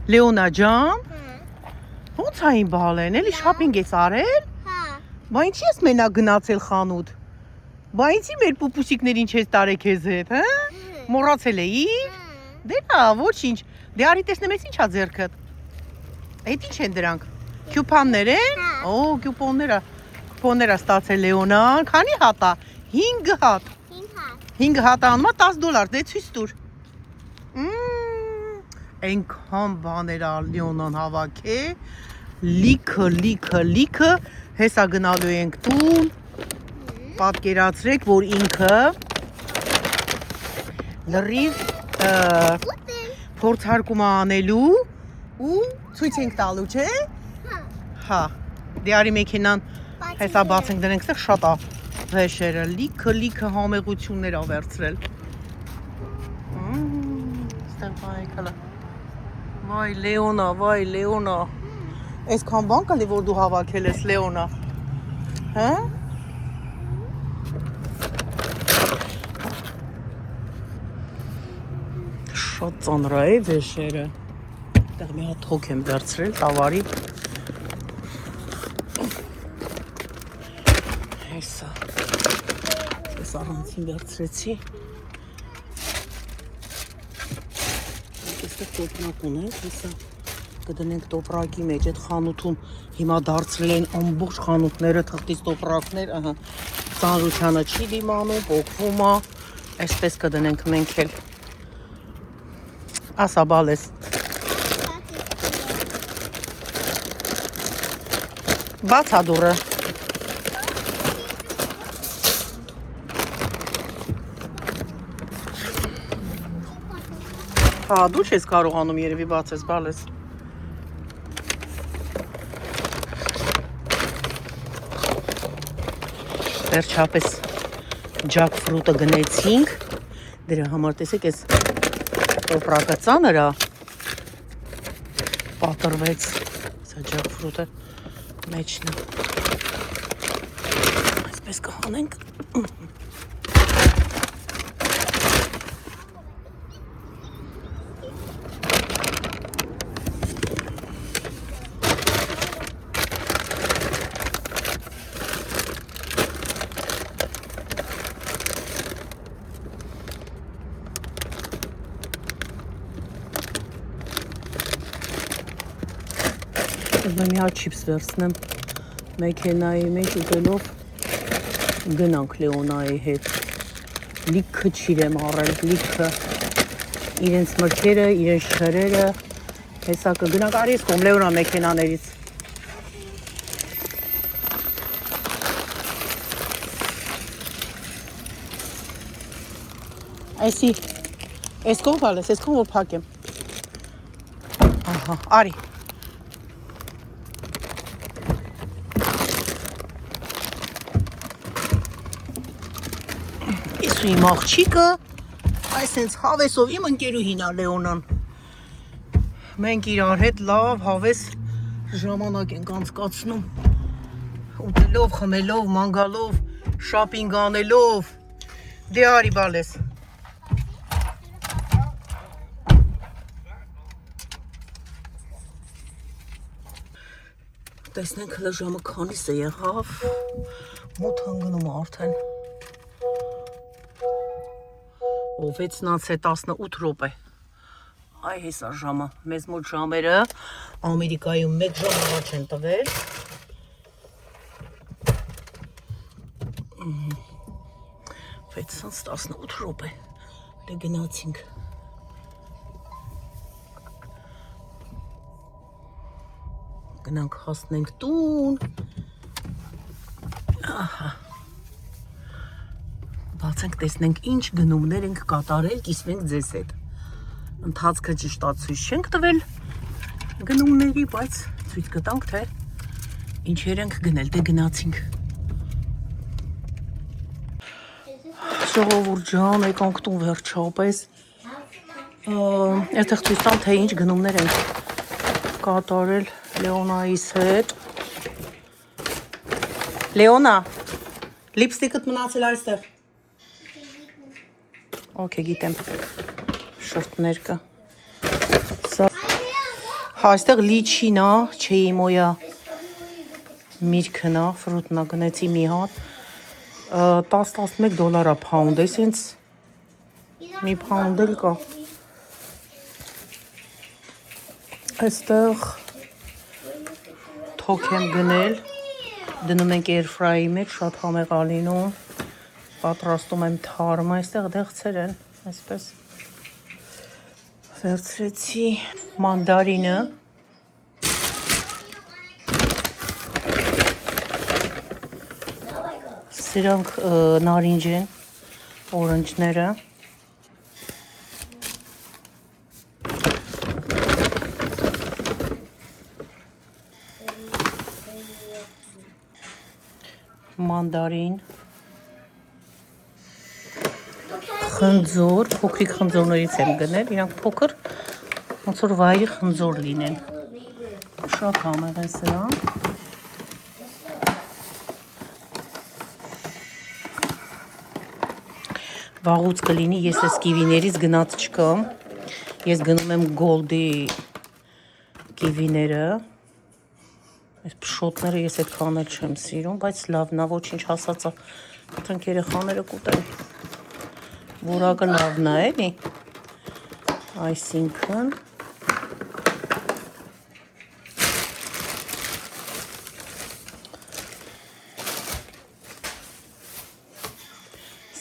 Լեոնա ջան։ Ո՞նց այն բալեն, էլի շոփինգ ես արել։ Հա։ Բա ինչի ես մենակ գնացել խանութ։ Բա ինչի մեր պուպուսիկներին չես տարել քեզ հետ, հա։ Մոռացել էի։ Դե լավ, ոչինչ։ Դե արի տեսնեմ ես ինչա ձեռքդ։ Այդ ինչ են դրանք։ Կյուպոններ են։ Օ, կյուպոնները ստացել Լեոնան։ Քանի հատ է։ 5 հատ։ 5 հատ անմա $10, դե ցույց տուր։ Այնքան բաներ ա Լեոնան հավաké։ Լիքը, հեսա գնալու ենք տուն։ Պատկերացրեք, որ ինքը լրիվ փորձարկում անելու ու ցույց ենք տալու, չէ՞։ Հա։ Դե արի մեքենան հեսա բացենք դնենք, ստեղ շատ է վեշերը, լիքը համեղություններ ա վերցրել։ Ստեղ բայկալա։ Վայ Լեոնա։ Այսքան բան կլի որ դու հավաքել ես Լեոնա։ Հա։ Շատ ծանր է վեշերը։ Այդտեղ մի հատ հոգ եմ վերցրել տավարի։ Հեսա։ Ես առանցին վերցրեցի։ Այստեղ տոպրակ ունենք, հեսա կդնենք տոպրակի մեջ, այդ խանութում հիմա դարձրել են ամբողջ խանութները թղթից տոպրակներ, ահա, ծանրությանը չի դիմանում, պոկվում է, այսպես կդնենք մենք էլ։ Ասա բալես։ Բացա դուրը։ Հա, դու չես կարողանում երևի բացես, բալես։ Վերջապես ջակֆրուտը գնեցինք, դրա համար տեսեք ես տոպրակը ծանր է, պատրվեց, սա ջակֆրուտը մեջն է, այսպես կհանենք, մի հատ չիպս վերցնեմ մեքենայի մեջ ուտելով գնանք Լեոնայի հետ լիքը չիր եմ առել լիքը իրենց մրգերը իրենց շրերը հեսա կգնանք արի ես կոմ Լեոնա մեքենաներից այսի այս կողմ բալես այս կողմ որ փակեմ ահա արի Իմ աղջիկը այսենց հավեսով իմ ընկերուհին է Լեոնան մենք իրար հետ լավ հավես ժամանակ ենք անցկացնում ուտելով, խմելով, մանգալով, շոփինգ անելով դե արի բալես տեսնենք հլը ժամը քանիս է եղավ մոտ հանգնում արդեն 6-ից է 18 րոպե այ հեսա ժամը մեզ մոտ ժամերը Ամերիկայում 1 ժամ առաջ են տվել 6-ից 18 րոպե դե գնացինք գնանք հասնենք տուն ահա բացենք տեսնենք ինչ գնումներ ենք կատարել կիսվենք ձեզ հետ ընթացքը ճիշտ ցույց չենք տվել գնումների բայց ցույց կտանք թե ինչեր ենք գնել դե գնացինք ժողովուրդ ջան եկանք տուն վերջապես այդտեղ ցույց տամ թե ինչ գնումներ ենք կատարել Լեոնայիս հետ Լեոնա լիպստիկդ մնացել այստեղ Okay, գիտեմ շորտներ կա։ Սա Այստեղ լիչին է, չէի մոյա միրգն է, ֆրուտնա գնեցի մի հատ 10-11 դոլար է փաունդ, է սենց մի փաունդ էլ կա։ Այստեղ թոք եմ գնել, դնում ենք air fry-ի մեջ, շատ համեղ է լինում, պատրաստում եմ թարմը, այստեղ դեղցեր են, այսպես վերցրեցի մանդարինը, սրանք նարինջ են, օրենջները, մանդարին, խնձոր, փոքրիկ խնձորներից եմ գնել, իրանք փոքր, ոնց որ վայրի խնձոր լինեն, շատ համեղ են սրանք, վաղուց կլինի, ես ես կիվիներից գնաց չկամ, ես գնում եմ գոլդի կիվիները, այս փշոտները ես այդ կանել չեմ սիրում, բայց լավն է, ոչինչ հասածա, կտրենք երեխաները կուտեն, որակը լավն է, էլի, այսինքն,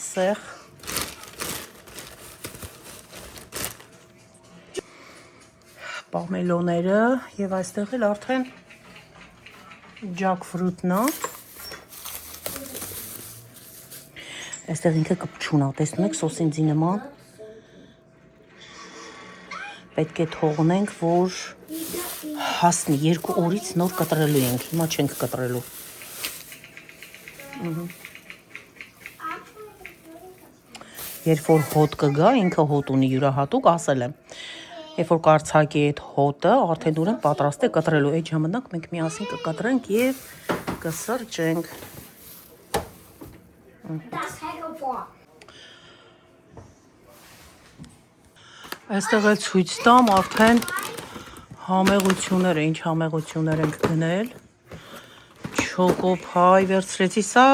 սեղ, պամելոները և այստեղ էլ արդեն ջակֆրուտնա, այստեղ ինքը կպչուն է, տեսնում եք սոսինձի նման, պետք է թողնենք, որ հասնի 2 օրից նոր կտրելու ենք, հիմա չենք կտրելու, երբ որ հոտ կգա, ինքը հոտ ունի յուրահատուկ, ասել եմ, երբ որ կարծակի այդ հոտը, արդեն ուրեն պատրաստ է կտրելու, այդ ժամանակ մենք միասին կկտրենք և կսրճենք։ Այստեղ էլ ցույց տամ, արդեն համեղությունները, ինչ համեղություններ ենք գնել, չոկոփայ վերցրեցի, սա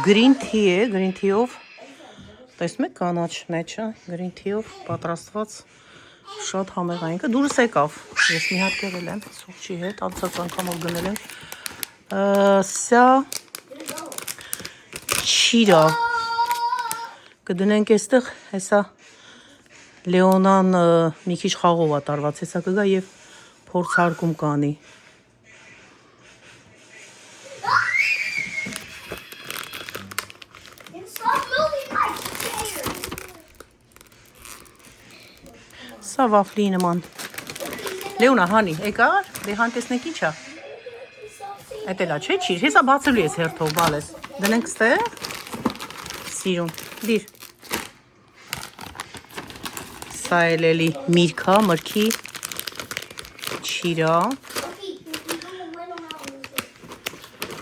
green tea է, green tea-ով, տեսնում եք կանաչ մեջը, green tea-ով պատրաստված շատ համեղ է, ինքը դուրս եկավ, ես մի հատ եղել եմ սուրճի հետ, անցած անգամով գնել եմ, սա չիրա, կդնենք էստեղ, հեսա Լեոնան մի քիչ խաղով է տարված, հեսա կգա և փորձարկում կանի, Սա վաֆլի նման, Լեոնա հանի, եկար, դե հան տեսնեք ինչ է, այդ էլա չէ չիր, հեսա բացելու ես հերթով բալես, դնենք ստեղ, սիրուն, դիր, սա էլի միրգա, մրգի, չիրա,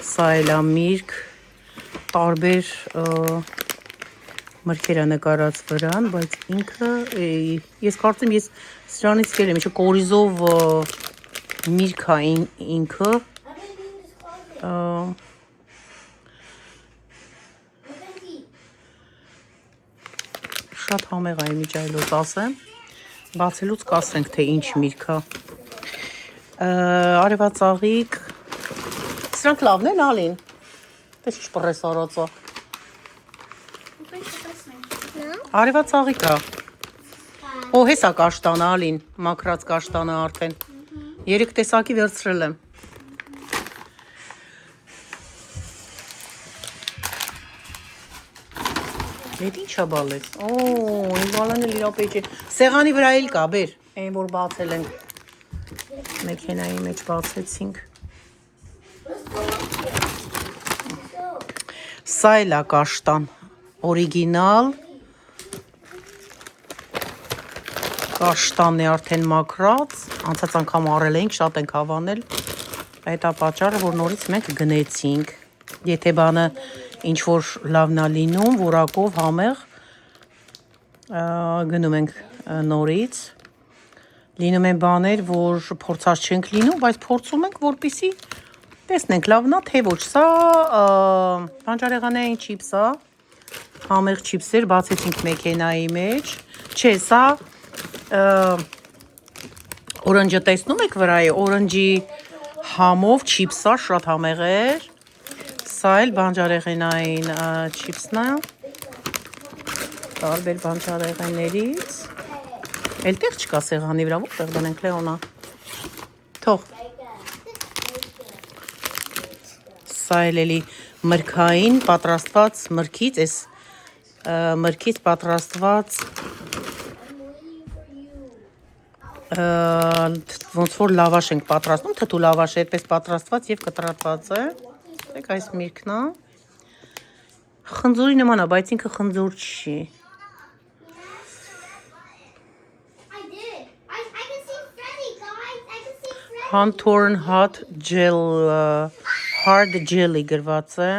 սա էլա միրգ, տարբեր մրգերա նկարած վրան, բայց ինքը, ես կարծեմ ես սրանից կել եմ, ինչը կորիզով միրգ է ինքը, շատ համեղ է միջայլոց ասեմ, բացելուց կասենք, թե ինչ միրգ է, արևածաղիկ, սրանք լավն են ալին, տես ինչ պռես արածա, արևածաղիկ է, օ հեսա կաշտանը ալին, մաքրած կաշտանը արդեն, 3 տեսակի վերցրել եմ, Ետ ինչ է բալես, իմ բալան էլ իրապեջ է, սեղանի վրա էլ կա, բեր, այն որ բացել ենք, մեքենայի մեջ բացեցինք, սա էլ է կաշտան, օրիգինալ, կաշտանն է արդեն մաքրած, անցած անգամ առել էինք, շատ ենք հավանել, այդ է պատճառը, որ նորից մենք գնեցինք, եթե բանը ինչ-որ լավն է լինում, որակով համեղ, գնում ենք նորից, Լինում են բաներ, որ փորձած չենք լինում, բայց փորձում ենք, որպեսզի տեսնենք լավն է, թե ոչ։ Սա բանջարեղենային չիպս է, համեղ չիպսեր, բացեցինք մեքենայի մեջ։ Չէ, սա օրենջը տեսնում եք վրայի, օրենջի համով չիպս է, շատ համեղ էր։ Սա էլ բանջարեղենային չիպսն է, տարբեր բանջարեղեններից։ Էլ տեղ չկա սեղանի վրա, որտեղ դնենք Լեոնա։ Թող։ Սա էլի մրգային պատրաստված մրգից, այս մրգից պատրաստված ոնց որ լավաշ ենք պատրաստում, թթու լավաշ է այդպես պատրաստված եւ կտրատված է։ Տեսեք, այս միրգն է։ Խնձորի նման է, բայց ինքը խնձոր չի։ Hantorn hot gel hard jelly գրված է։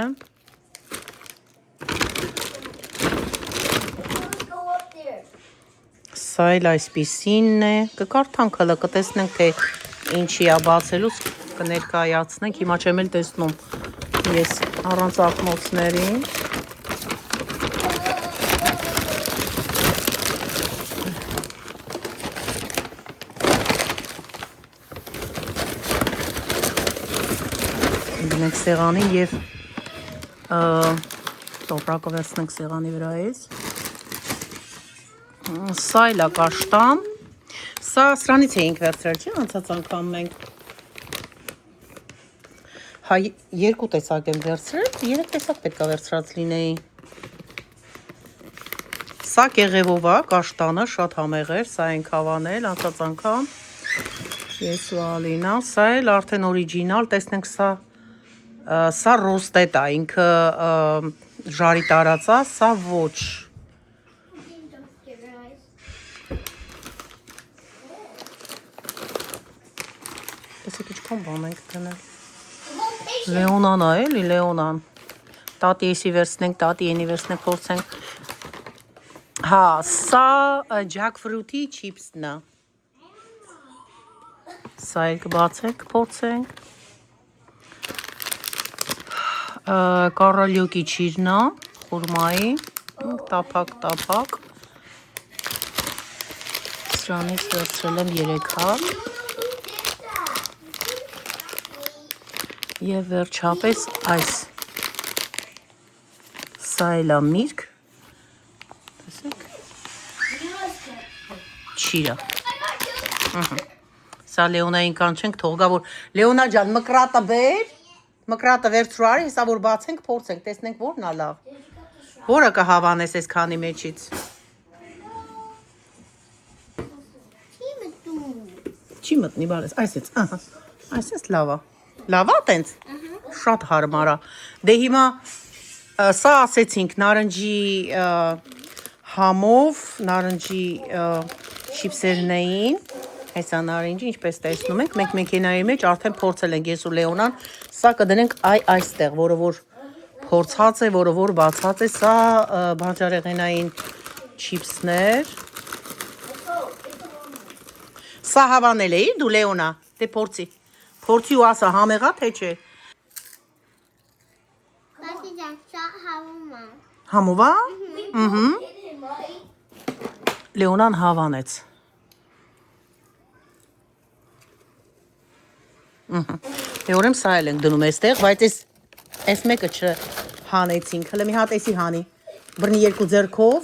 Սա էլ այսպիսինն է։ Կկարդանք հələ կտեսնենք թե ինչի է բացելուց կներկայացնենք։ Հիմա չեմ էլ տեսնում ես առանց ակնոցների։ Դնենք սեղանին եւ տոպրակը վերցնենք սեղանի վրայից։ Սա էլ է կաշտան։ Սա սրանից էինք վերցրել, չէ՞, անցած անգամ մենք։ Հա, երկու տեսակ եմ վերցրել, երեք տեսակ պետք է վերցրած լինեի։ Սա կեղևով է, կաշտանը շատ համեղ էր, սա ենք հավանել անցած անգամ։ Ես ու Ալինա, սա էլ արդեն օրիջինալ, տեսնենք սա ռոստետ է, ինքը ժարի տարած է, սա ոչ։ Տեսեք ինչքան բան ենք դնել։ Լեոնան է էլի, Լեոնան։ Տատի էսի վերցնենք, տատի ենի վերցնենք, փորձենք։ Հա, սա ջակֆրուտի չիպսն է։ Սա էլ կբացենք, փորձենք։ Կարալյոկի չիրն է, խուրմայի, տափակ։ Սրանից վերցրել եմ 3 հատ։ Եվ վերջապես այս։ Սա էլ է միրգ։ Տեսեք։ Չիրը։ Սա Լեոնային կանչենք, թողգա որ Լեոնա ջան, մկրատը բեր, մկրատը վերցրու արի, հեսա որ բացենք, փորձենք, տեսնենք որն է լավ։ Որը կհավանես այս քանի մեջից։ Չի մտնի, բալես, այսից, այսից լավ է։ Լավ է տենց։ Շատ հարմար է։ Դե հիմա սա ասեցինք նարնջի համով, նարնջի չիպսերն էին։ Հեսա նարնջի, ինչպես տեսնում եք, մենք մեքենայի մեջ արդեն փորձել ենք ես ու Լեոնան, սա կդնենք այստեղ, որը որ փորձած է, որը որ բացած է, սա բանջարեղենային չիպսներ։ Սա հավանել էի դու Լեոնա, դե փորձի։ Փորձի ու ասա համեղա թե չէ։ Համով է։ Լեոնան հավանեց։ Դե ուրեմն սա էլ ենք դնում այստեղ, բայց այս մեկը չհանեցինք։ Հələ մի հատ էսի հանի։ Բռնի երկու ձեռքով,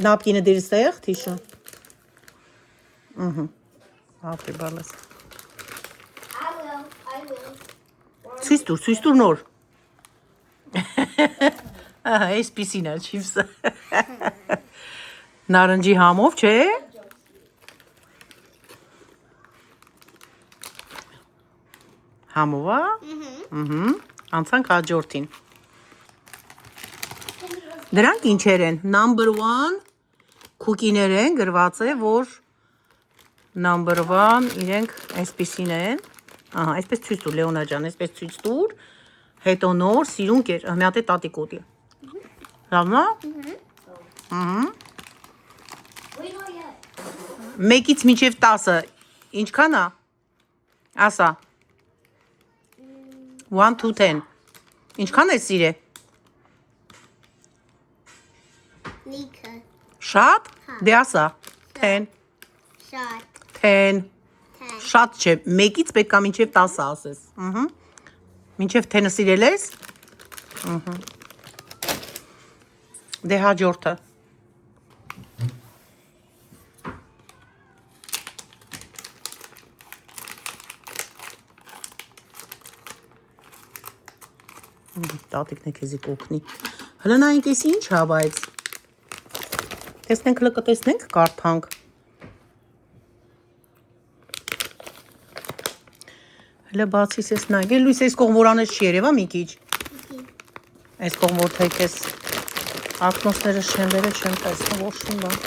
նապկինը դիր ստեղ, թիշը։ Ապրի բալես։ Ցույց տուր նոր։ Ահա, այսպիսին է չիպսը։ Նարնջի համով, չէ՞։ Համով է։ Անցանք հաջորդին։ Դրանք ինչեր են։ Number 1 քուկիներ են, գրված է, որ Number 1 իրենք այսպիսին են։ Ահա, այսպես ցույց տուր Լեոնա ջան, այսպես ցույց տուր։ Հետո նոր սիրուն կեր, մի հատ է տատիկ ուտի։ Լավն է։ 1-ից մինչև 10-ը ինչքան է? Ասա։ 1 to 10։ Ինչքան է սիրե։ Nika. Շատ։ Դե ասա։ 10 Shot. 10 10. Շատ չէ, 1-ից պետք է մինչև 10 ասես։ Մինչև 10-ը սիրել ես։ Դե հաջորդը։ Տատիկն է քեզի կօգնի։ Հələ նայենք էս ինչ ա բայց։ Տեսնենք հələ կտեսնենք կարդանք։ Հələ բացիս ես նայեք, լույս այս կողմ որ անես չի երևա մի քիչ։ Այս կողմ որ թե քեզ ակնոցները չեն վերել, չեմ տեսնում ոչ մի բան։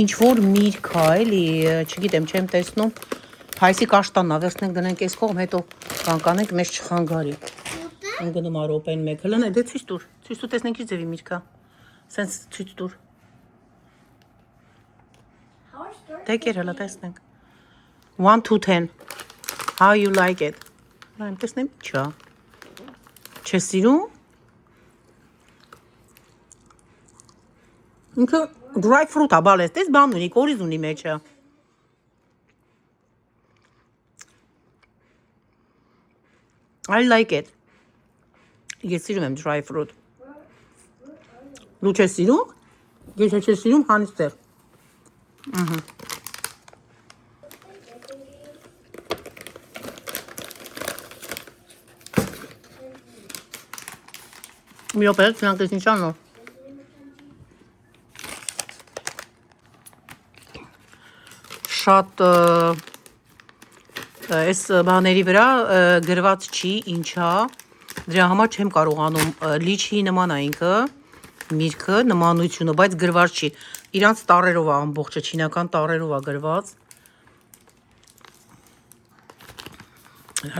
Ինչ որ միրգ է, էլի, չգիտեմ, չեմ տեսնում։ Հայսի կաշտանն ա, վերցնենք դնենք այս կողմ, հետո կանկանենք մեզ չխանգարի։ Ընկնում ա րոպեն 1, հələ նայ, դե ցույց տուր տեսնենք ինչ ձևի միրգ ա։ Սենց ցույց տուր։ Դե կեր հələ տեսնենք։ 1 to 10. How you like it? Նայեմ, տեսնեմ ինչ ա։ Չես սիրում։ Ինքը dry fruit ա, բալես, տես բան ունի, կորիզ ունի մեջը։ I like it. Ես սիրում եմ dry fruit։ Դու չես սիրում։ Ես չես սիրում հանիստեր։ Մի օպեր, ցանկ ես ինչան նո։ Շատ այս բաների վրա գրված չի ինչա, դրա համար չեմ կարողանում լիչի նման է ինքը, միրգը նմանությունը, բայց գրված չի, իրանց տառերով է ամբողջը, չինական տառերով է գրված։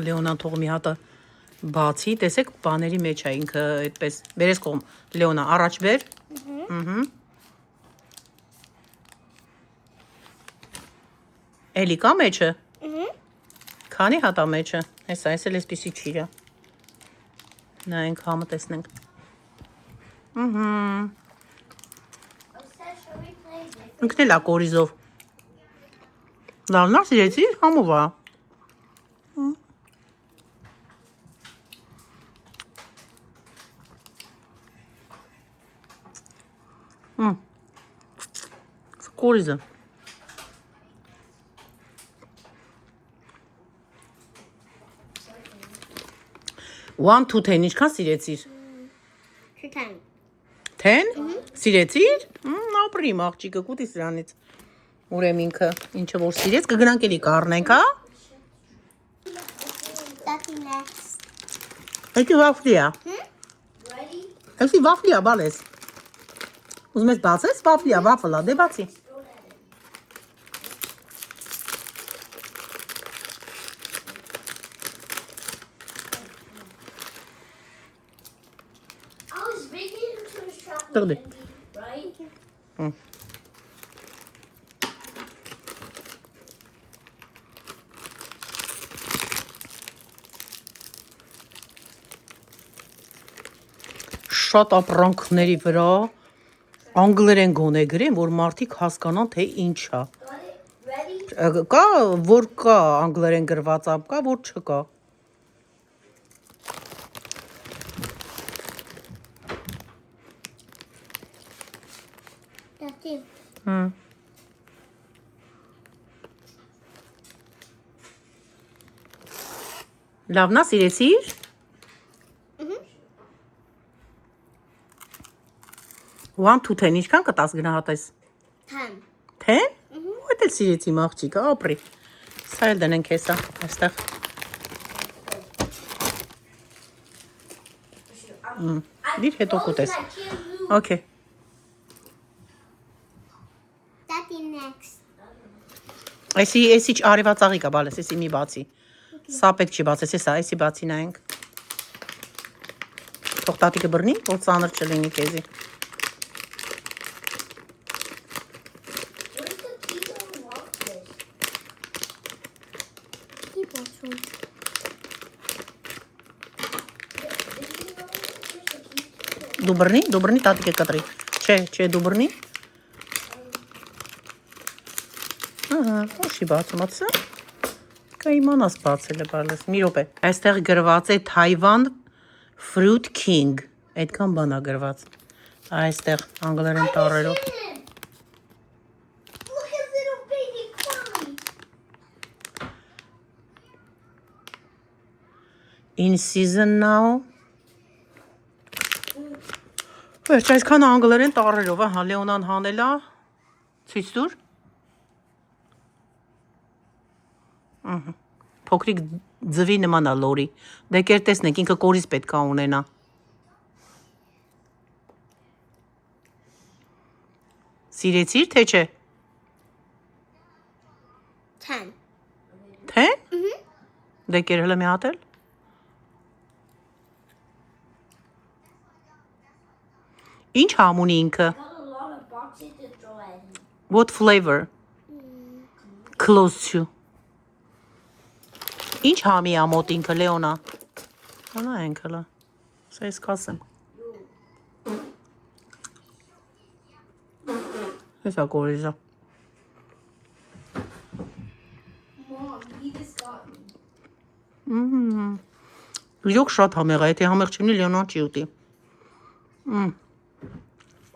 Լեոնան թող մի հատը բացի, տեսեք բաների մեջ է ինքը այդպես, բերես կողմ, Լեոնա առաջ բեր, էլի կա մեջը։ Քանի հատ ա մեջը։ Հեսա, ես էլ էսպիսի չի իրա։ Նայենք համը տեսնենք։ Ինքն էլ ա կորիզով։ Լավն ա սիրեցի, համով ա։ Կորիզը։ 1 to 10, ինչքան սիրեցիր։ 10. 10? Սիրեցիր։ Ապրի աղջիկը կուտի սրանից։ Ուրեմն ինքը ինչը որ սիրեց, կգնանք էլի կառնենք, հա։ That's next. Էդի վաֆլի ա։ Ready? Էսի վաֆլի ա, բալես։ Ուզում ես բացես, վաֆլի ա, վաֆլ ա, դե բացի։ I was making it into a chocolate Totally. candy, right? Շատ ապրանքների վրա անգլերեն գոնե գրեմ, որ մարդիկ հասկանան, թե ինչ ա։ Got it? Ready? Կա, որ կա անգլերեն գրված ա, կա, որ չկա։ That's it. Լավնա սիրեցիր։ 1 to 10, ինչքան կտաս գնահատես։ 10. 10? Ոդ էլ սիրեցի աղջիկը, ապրի։ Սա էլ դնենք հեսա, այստեղ։ Դիր հետո կուտես։ Okay. That's next. Էսի արևածաղիկ է, բալես, էսի մի բացի։ Սա պետք չի բացես, էսա, էսի բացի նայենք։ Թող տատիկը բռնի, որ ծանր չլինի քեզի։ Where's the key to unlock this? Keep watching. Դու բռնի, տատիկը կտրի։ Չէ, դու բռնի։ Ահա, ոչի բացում ացա։ Կա իմանաս բացել է բալես։ Մի րոպե։ Այստեղ գրված է Taiwan Fruit King։ Այդքան բան է գրված։ Այստեղ անգլերեն տառերով։ Look at little baby crying. In season now։ Վերջ, այսքան անգլերեն տառերով, ահա, Լեոնան հանելա։ Ցույց տուր։ Ահա։ Փոքրիկ ձվի նման է լորի։ Դե կեր տեսնենք, ինքը կորիզ պետք է ունենա։ Սիրեցիր, թե չէ։ 10. Թե։ Դե կեր հլը մի հատ էլ։ Ինչ համ ունի ինքը։ Got a lot of boxes to throw at him. What flavor? Close to. Ինչ համի է մոտ ինքը, Լեոնա։ Հանա ենք հլը։ Սա ես կասեմ։ Հեսա կորիզա։ Mom, he just got me. Իրոք շատ համեղ է, եթե համեղ չմնի, Լեոնան չի ուտի։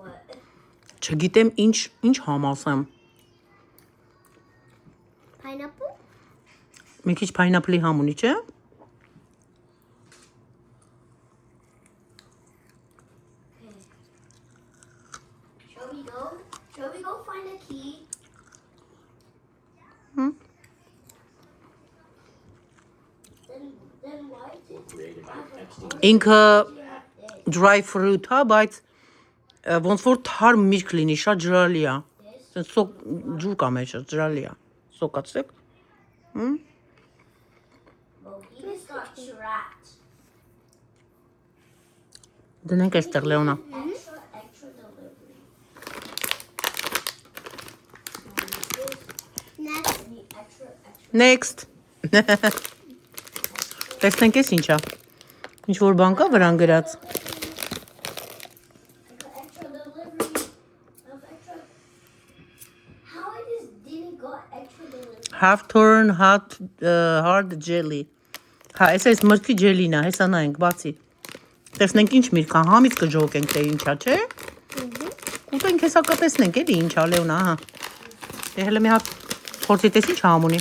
What? Չգիտեմ ինչ համ ասեմ։ Pineapple? Մի քիչ pineapple-ի համ ունի, չէ։ Shall we go find a key? Then why did Ինքը dry fruit հա, բայց ոնց որ թարմ միրգ լինի, շատ ջրալի է։ Սենց սոկ ջուր կա մեջը, ջրալի է։ Սոկացեք։ Well, he just got trapped. Դնենք այստեղ, Լեոնա։ Extra delivery. Next. Next։ Տեսնենք էս ինչա։ Ինչ որ բան կա վրան գրած։ I got extra delivery of extra. How I just didn't got extra delivery? Half turn hard jelly։ Հա, էս մրգի ջելին է, հեսա նայենք, բացի։ Տեսնենք ինչ միրգ է, համից կջոկենք թե ինչա, չէ։ Ուտենք հեսա կտեսնենք, էլի ինչա, Լեոնա, ահա։ Դե հələ մի հատ փորձի տես ինչ համ ունի։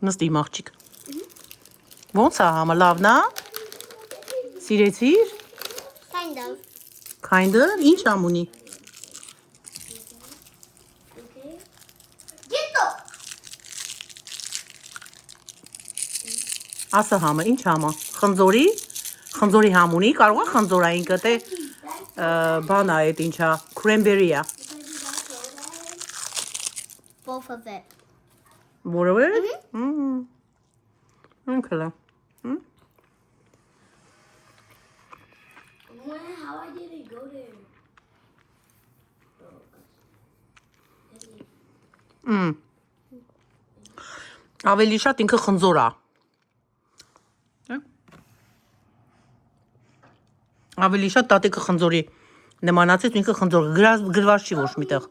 Նստի իմ աղջիկ։ Ոնց է համը, լավն է։ Սիրեցիր։ Kind of. Kind-ը ինչ համ ունի։ Okay. Get the. Ասա համը, ինչ համը։ Խնձորի համ ունի, կարող է խնձորային կտե բան է այդ ինչա, cranberry է։ Both of it. Որով է։ Ինքն է։ How I didn't go there? Ավելի շատ ինքը խնձոր է։ Ավելի շատ տատիկը խնձորի նմանացեց, ինքը խնձոր գրված չի ոչ միտեղ։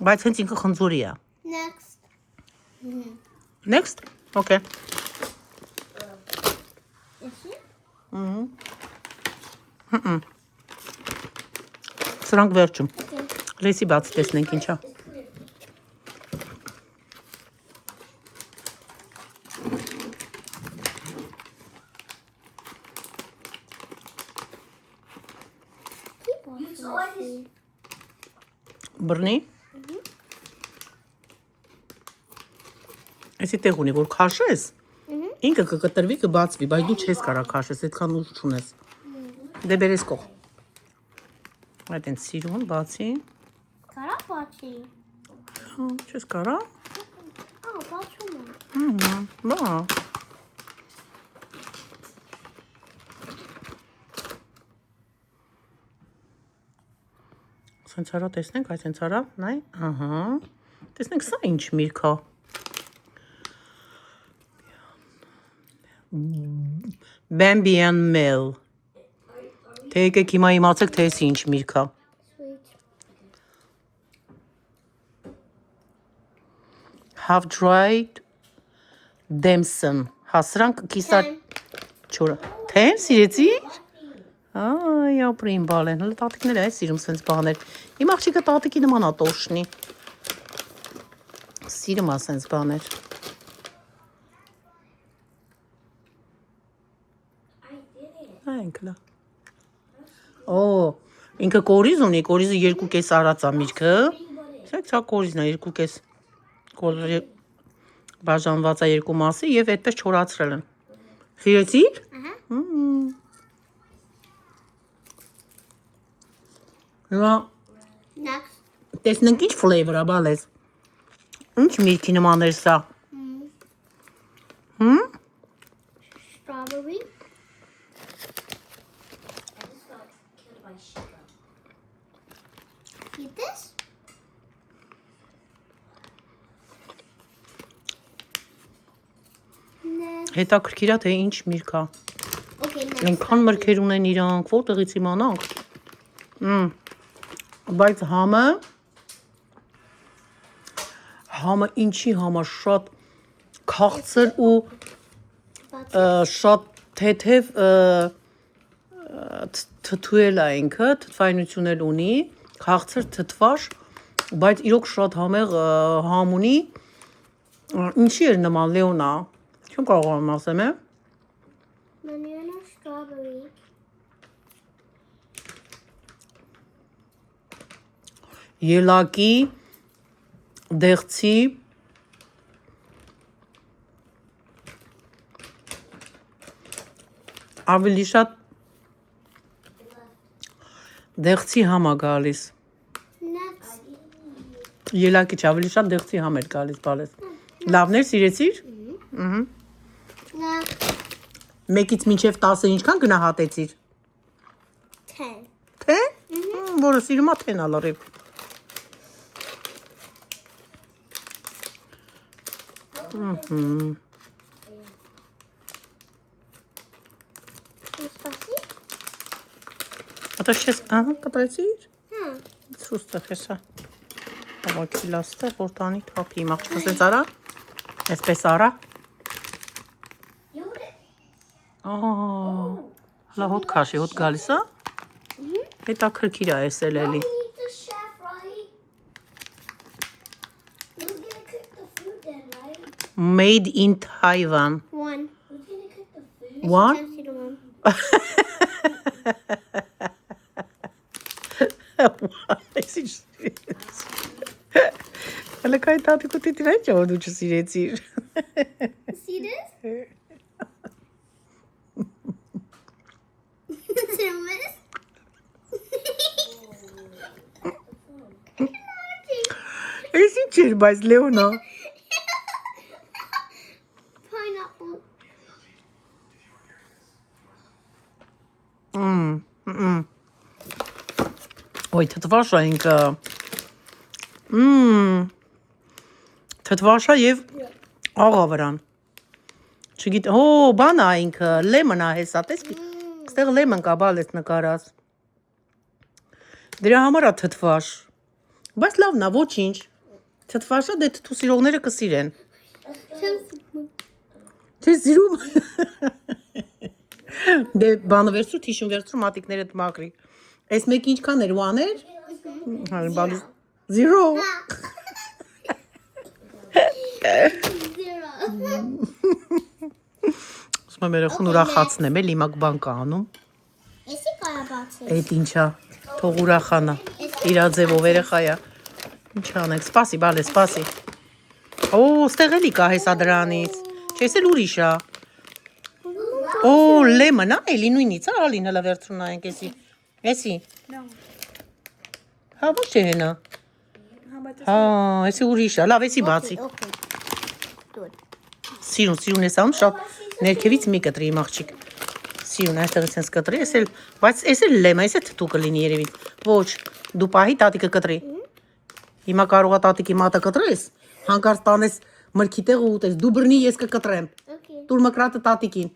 Բայց հենց ինքը խնձորի է։ Next. Next? Okay. Is it? Սրանք վերջում։ Լեսի բացի տեսնենք ինչա։ Keep watching. So I just. Բռնի։ Էսի տեղ ունի, որ քաշես, ինքը կկտրվի, կբացվի, բայց դու չես կարա քաշես, այդքան ուժ չունես։ Դե բերես կող։ Այդ են սիրուն, բացի։ Կարա բացի։ Չես կարա։ Բացում եմ։ Բա։ Սենց արա տեսնենք, այս սենց արա, նայ, ահա, տեսնենք սա ինչ միրգ է։ Bambian Mill։ Թե եկեք հիմա իմացեք, թե էսի ինչ միրգ է։ Sweet. Half-dried Damson։ Հա, սրանք կիսա չորը։ Թե՞, սիրեցիր։ Այ, ապրին բալեն, հլը տատիկներ է սիրում սենց բաներ։ Իմ աղջիկը տատիկի նման է տոշնի։ Սիրում է սենց բաներ։ Այնքլա։ Օ, ինքը կորիզ ունի, կորիզը 2.5 արած է միրգը։ Սա կորիզն է 2.5 բաժանված է 2 մասի եւ այդպես չորացրել են։ Սիրեցիր։ Հիմա Next. տեսնենք ինչ ֆլեյվոր է, բալես։ Ինչ միրգի նման էր սա։ Strawberry. Eat this. Next. Հետաքրքիր է թե ինչ միրգ է։ Okay, next. Այնքան մրգեր ունեն իրանք, որտեղից իմանանք։ Բայց համը ինչի համա շատ քաղցր ու շատ թեթև թթուել է ինքը, թթվայնություն էլ ունի, քաղցր թթվաշ, բայց իրոք շատ համեղ համ ունի։ Ինչի էր նման Լեոնա։ Չեմ կարող ասեմ, է։ Banana strawberry. Ելակի դեղցի ավելի շատ դեղցի համ է գալիս։ Next. Ելակի չէ, ավելի շատ դեղցի համ էր գալիս, բալես։ Լավներ սիրեցիր։ Next. Մեկից մինչև 10-ը ինչքան գնահատեցիր։ 10. Թե։ Որը սիրում է թեն ալարիվ։ Spicy? Ատա շես, ահա, կտրեցիր։ Huh. Սուստը խեսա։ Աղոքի լաստը, որ տանի թափի, իմ աղջիկը սենց արա, այսպես արա։ Հլա հոտ քաշի, հոտ գալիս է։ Հետաքրքիր է այս էլ էլի։ Eat the chef, right? Who's gonna cook the food then, right? Made in Taiwan. 1. Who's gonna cook the food? What? Հələ կայ տատիկու տիտին այն չէ, որ դու չսիրեցիր։ See this? Այս ինչ էր, բայց Լեոնա։ Pineapple. Ոյ, թթվաշա ինքը։ Թթվաշա և աղա վրան։ Չգիտ, հո, բան է ինքը, լեմն է հեսա, տեսքի, ստեղ լեմն կա բալ ես նկարած։ Դրա համար է թթվաշ, բայց լավն է, ոչ ինչ, թթվաշը դե թթու սիրողները կսիրեն։ Թե սիրում, դե բանը վերցու, թիշում վերցու, մատիկները դմագրի։ Այս մեկ ինչքան էր, one էր, բալիս, 0։ 0. Ուսում եմ երեխուն ուրախացնեմ, էլ իմակ բան կա անում։ Էսի կարա բացել։ Այդ ինչա, թող ուրախանա, իրա ձևով երեխայա։ Ինչ անենք, սպասի, բալե, սպասի։ Օ, ստեղ էլի կա հեսա դրանից։ Չես էլ ուրիշ է։ Օ, լեմն է, էլի նույնից է, ալին հələ վերցնում նայենք էսի։ Էսի։ Հա, ոչ չէ հենա։ Հա, էսի ուրիշ է, լավ, էսի բացի։ Սիրուն ես անում, շատ ներքևից մի կտրի իմ աղջիկ։ Սիրուն, այստեղից ես կտրի, բայց ես էլ լեմը, ես է թթու կլինի երևի։ Ոչ, դու պահի տատիկը կտրի։ Հիմա կարող է տատիկի մատը կտրես, հանկարծ տանես մրգի տեղը ուտես, դու բռնի ես կկտրեմ։ Տուր մկրատը տատիկին։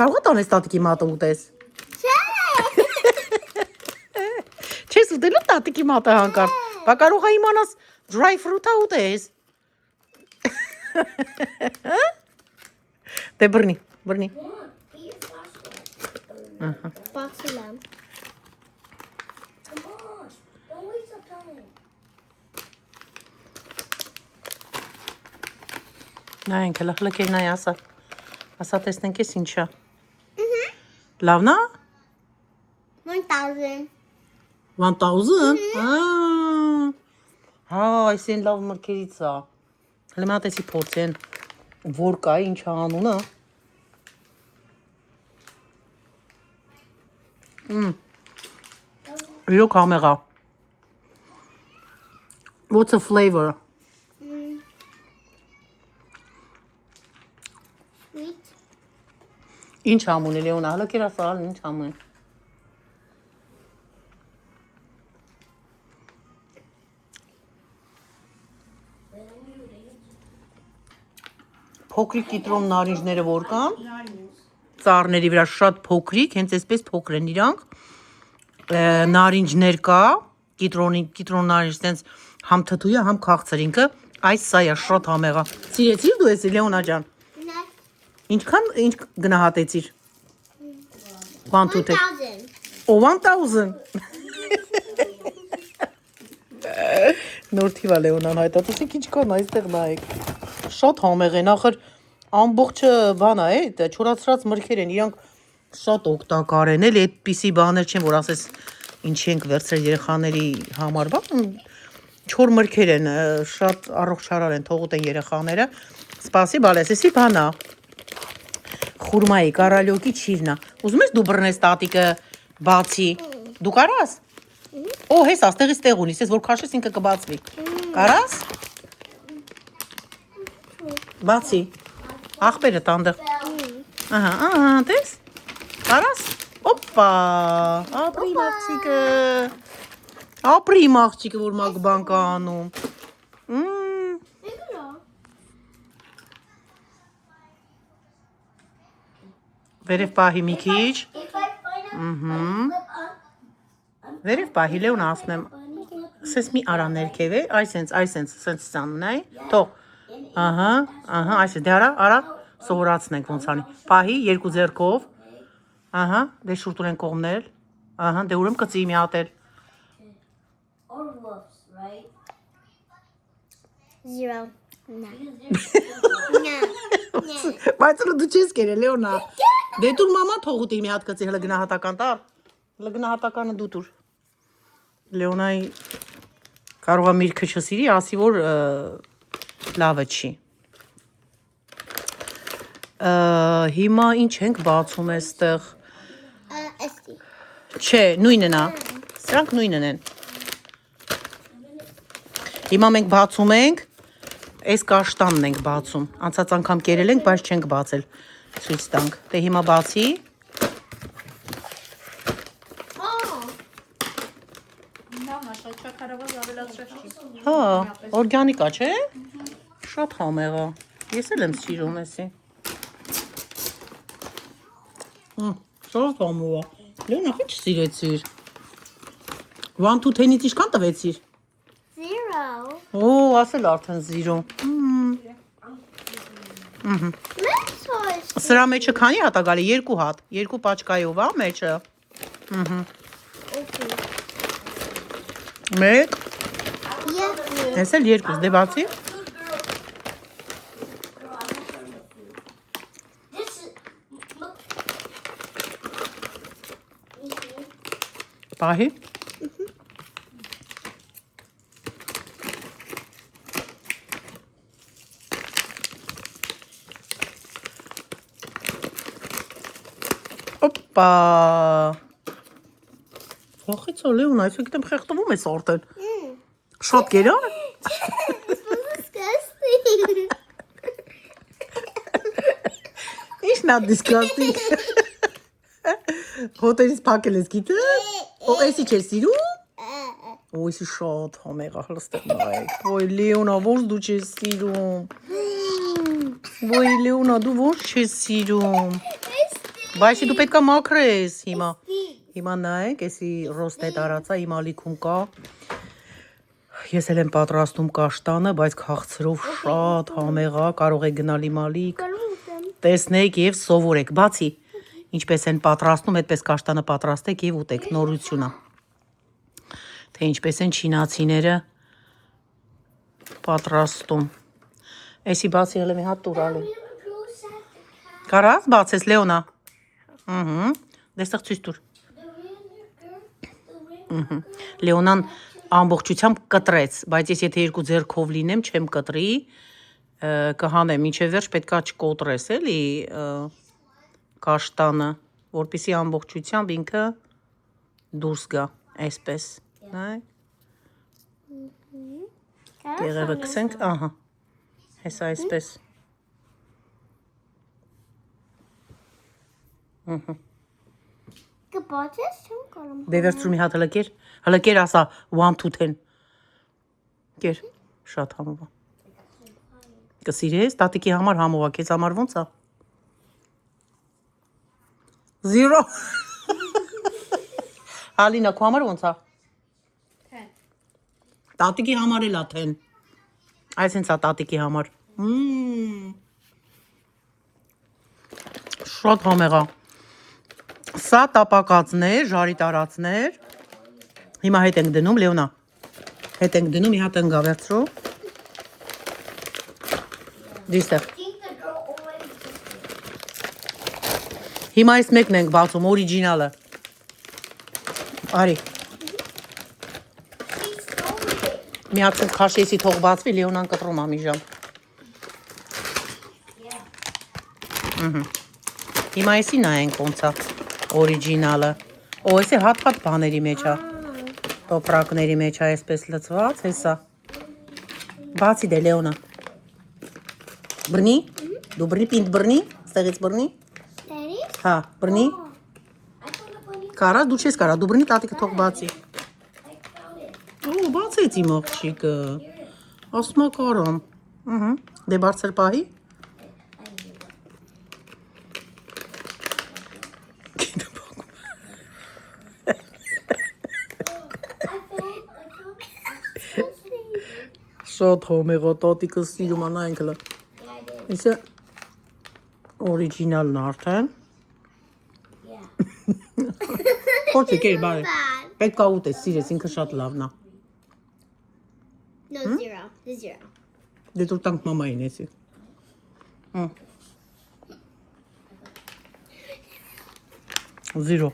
Կարող է տանես տատիկի մատը ուտես։ Չես ուտելու տատիկի մատը հանկարծ։ Բա կարող է իմանաս dry fruit-ը ուտես։ Դե բռնի։ Բացել եմ։ Don't waste your time. Նայենք, հլկեր նայ ասա։ Ասա տեսնենք ես ինչա։ Լավն է։ 1000. 1000? Հա, այսին լավ մրգերից է։ Հələ մա տեսի փորձեն որ կա ինչ անունը։ Իրոք համեղ է։ What's the flavor? Sweet. Ինչ ամուն է Լեոնա, հələ կերա սալ ինչ ամուն։ Փոքրիկ կիտրոն նարինջները որ կան, ծառների վրա շատ փոքրիկ, հենց այսպես փոքր են իրանք։ Նարինջներ կա, կիտրոն նարինջ տենց համ թթու է, համ քաղցր ինքը, այս սա է շատ համեղ է։ Սիրեցիր դու էսի Լեոնա ջան։ Ինչքան ինչ գնահատեցիր։ 1000. Օ 1000։ Նոր թիվա Լեոնան հայտածեցիք ինչքան այստեղ նայեք։ Շատ համեղ են, ախր ամբողջը բան է, չորացրած մրգեր են, իրանք շատ օգտակար են, էլի այդպիսի բաներ չեն, որ ասես ինչի ենք վերցրել երեխաների համար, չոր մրգեր են, շատ առողջարար են, թողուտ են երեխաները։ Սպասի բալեսեսի բան է։ Խուրմայի, կարալյոկի չիրնա։ Ուզում ես դու բռնես տատիկը բացի։ Դու կարաս։ Օ, հես աստեղից տեղ ունիս, ես որ քաշես ինքը կբացվի։ Կարաս։ Բացի։ Աղբերը տանդեղ։ Ահա, տես։ Կարաս։ Օպա, ապրիմ աղջիկը։ Ապրիմ աղջիկը, որ մագ բան կա անում։ Վերև պահի մի քիչ։ If I find out, Վերև պահի Լեոն ասնեմ։ Սես մի արա ներքև է, այսենց սաննայ։ Թող։ Ահա, այս դե արա, սովորացնենք ոնց անի։ Պահի երկու ձեռքով։ Ահա, դե շուրջ ունեն կողմներ։ Ահա, դե ուրեմն կծի մի հատ էլ։ or wolves, right? 0. No. Բայց դու չես կերել Լեոնա։ Դե դու մամա թողուտի մի հատ կծի հələ գնահատական տար։ Հələ գնահատականը դու տուր։ Լեոնայի կարող է միրգը չսիրի, ասի որ լավը չի։ Հիմա ինչ ենք բացում այստեղ։ Esti. Չէ, նույնն է։ Սրանք նույնն են։ Հիմա մենք բացում ենք, այս կաշտանն ենք բացում։ Անցած անգամ կերել ենք, բայց չենք բացել։ Ցույց տանք։ Դե հիմա բացի։ Հա, օրգանիկ է, չէ՞։ Շատ համեղ է։ Ես էլ եմ սիրում էսի։ Շատ համով է։ Լենա, ինչ սիրեցիր։ 1-10-ից ինչքան տվեցիր։ 0. Օ, ասել արդեն 0։ Սրա մեջը քանի հատ է գալի։ 2 հատ։ 2 պաչկայով է մեջը։ Մեկ։ Ես էլ 2, դե բացի։ This is, look. Պահի։ Հոպա։ Ախիցո Լեոն, այսօր գիտեմ խեղտվում ես արդեն։ Շատ գերան։ Disgusting. It's not disgusting. Հոտերից փակել ես գիտե։ Ո էսի չես սիրում։ Ո էսի շատ համեղա հլստեղ նայեք։ Ոյ Լեոնա, ո՞ր դու չես սիրում։ Ոյ Լեոնա, դու ո՞ր չես սիրում։ Բայց դու պետքա մաքրես հիմա։ Հիմա նայեք, էսի ռոստե տարածա, իմ ալիքում կա։ Ես էլ եմ պատրաստում կաշտանը, բայց քաղցրով շատ համեղա, կարող է գնալ իմ ալիք։ Տեսնեք եւ սովորեք, բացի ինչպես են պատրաստում, այդպես կաշտանը պատրաստեք եւ ուտեք, նորություն է։ Թե ինչպես են չինացիները պատրաստում։ Էսի բացի ելը մի հատ տուրալի։ Կարաս բացես Լեոնա։ Ահա, դեստեղ ցույց տուր։ Լեոնան ամբողջությամբ կտրեց, բայց ես եթե երկու ձեռքով լինեմ, չեմ կտրի, կհանեմ, ինչև վերջ պետքա չկոտրես էլի կաշտանը, որպեսզի ամբողջությամբ ինքը դուրս գա, այսպես, նայ։ Դեղերը կսենք, ահա, հեսա այսպես։ Կբացես չեմ կարող։ Դե վերցրու մի հատ հլկեր ասա 1 to 10։ Կեր, շատ համով է։ Կսիրես, տատիկի համար համով է, քեզ համար ոնց է։ 0։ Ալինա, քո համար ոնց է։ 10։ Տատիկի համար էլ է 10։ Այս հենց է տատիկի համար։ Շատ համեղ է։ Սա տապակածներ, ժարի տարածներ։ Հիմա հետ ենք դնում, Լեոնա։ Հետ ենք դնում, մի հատ ընկա վերցրու։ Դիստեղ։ Հիմա այս մեկն ենք բացում, օրիջինալը։ Արի։ Մի հատ քաշեսի թող բացվի, Լեոնան կտրում է մի ժամ։ Հիմա էսի նայենք ոնց է օրիջինալը։ Օ, էսի հատ-հատ բաների մեջ է։ Տոպրակների մեջ է այսպես լցված, հեսա։ Բացի դե Լեոնա։ Բռնի։ Դու բռնի, պինդ բռնի, ստեղից բռնի։ Ստերից։ Հա, բռնի։ Կարա, դու չես կարա, դու բռնի, տատիկը թող բացի։ Օ, բացեց իմ աղջիկը։ Ասում է կարամ։ Դե բարձր պահի։ Շատ հոմեղա, տատիկը սիրում է նայենք հլը։ Իսը օրիջինալն արդեն։ Խոչի կեր բարի։ Պետք է ուտես, սիրես, ինքը շատ լավն է։ No, 0. The 0. Դե դուր տանք մամային էսի։ 0։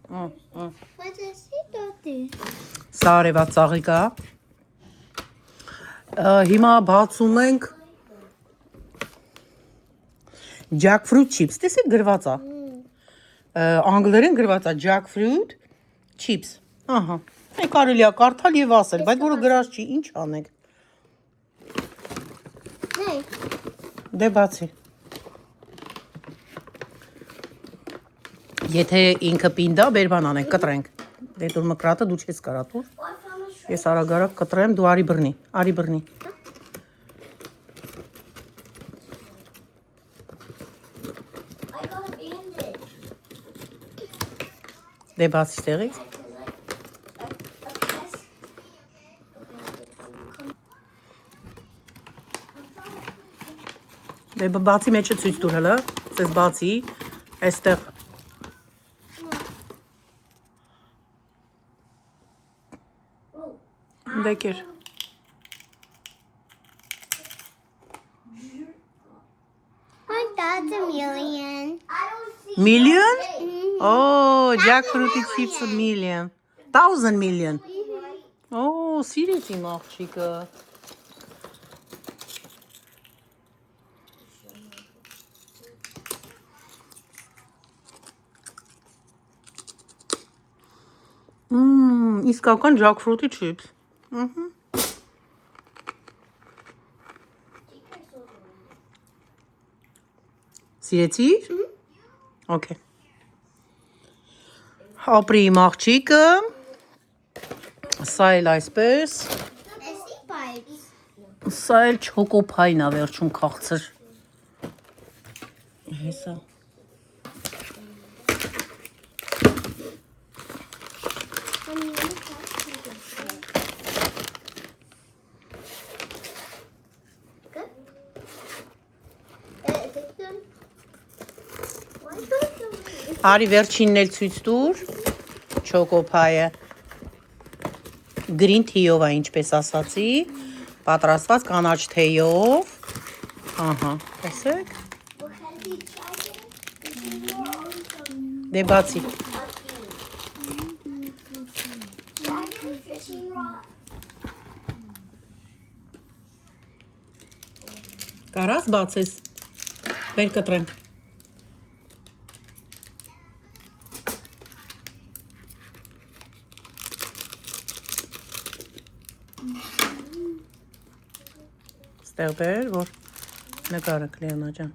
What does he do? Սա արևած ծաղիկ է։ Հիմա բացում ենք jackfruit chips, տեսեք գրված է։ Անգլերեն գրված է jackfruit chips։ Ահա։ Մենք կարելի է կարդալ եւ ասել, բայց որը գրած չի, ինչ անենք։ Hey. Դե բացի։ Եթե ինքը պինդա, բերբան անենք, կտրենք։ Դե դու մկրատը դու չես կարա տուր։ Ես արագ-արագ կտրեմ, դու արի բռնի, արի բռնի։ Դե բացի ստեղից։ Դե բացի մեջը ցույց տուր հլը, ցես բացի, այստեղ Դեկեր։ 1,000,000. Million? Oh, jackfruit chips a million. 1,000 million. Oh, սիրեց իմ աղջիկը։ Իսկական jackfruit-ի chips։ Սիրեցի՞ր։ Okay։ Ապրի իմ աղջիկը։ Սա էլ այսպես։ Essie bites. Սա էլ չոկոփայն ա վերջում քաղցր։ Հեսա։ Արի վերջինն էլ ցույց տուր։ Չոկոփայը։ Green tea-ով է, ինչպես ասացի, պատրաստված կանաչ թեյով։ Ահա, տեսեք։ Դե բացի։ Կարաս բացես։ Վեր կտրեմ։ Ստեղ բեր, որ նկարը Լեոնա ջան։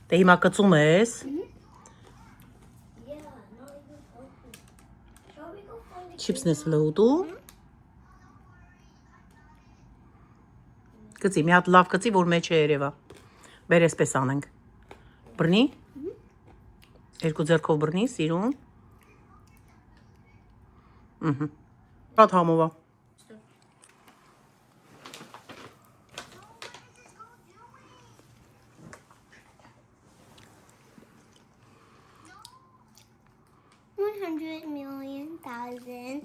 Դե հիմա կծում ես։ Չիպսն ես լուտու։ Կծի, մի հատ լավ կծի, որ մեջը երևա։ Բեր էսպես անենք։ Բռնի։ Երկու ձեռքով բռնի, սիրուն։ Շատ համով է։ $100,000,000.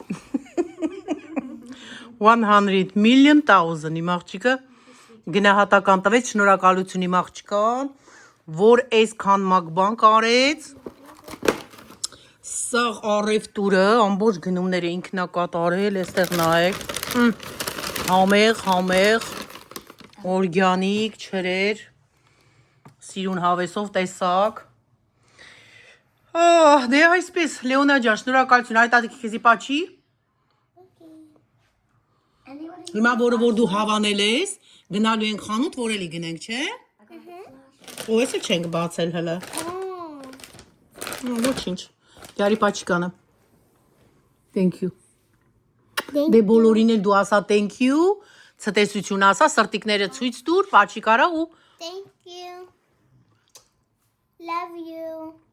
100 million thousand իմ աղջիկը գնահատական տվեց, շնորհակալություն իմ աղջկան, որ այսքան մակբան կարեց։ Սա առևտուրը, ամբողջ գնումները ինքն է կատարել, այստեղ նայեք։ Համեղ, օրգանիկ, չրեր, սիրուն հավեսով տեսակ։ Դե այսպես, Լեոնա ջան, շնորհակալություն, այդ ատիքի քեզի պաչի։ Հիմա որը որ դու հավանել ես, գնալու ենք խանութ, որ էլի գնենք, չէ։ Ու էսը չենք բացել հələ։ Ոչինչ։ Դարի պաչիկանը։ Thank you։ Դե բոլորին էլ դու ասա thank you, ցտեսություն ասա, սրտիկները ցույց տուր, պաչիկ արա ու Thank you. Love you.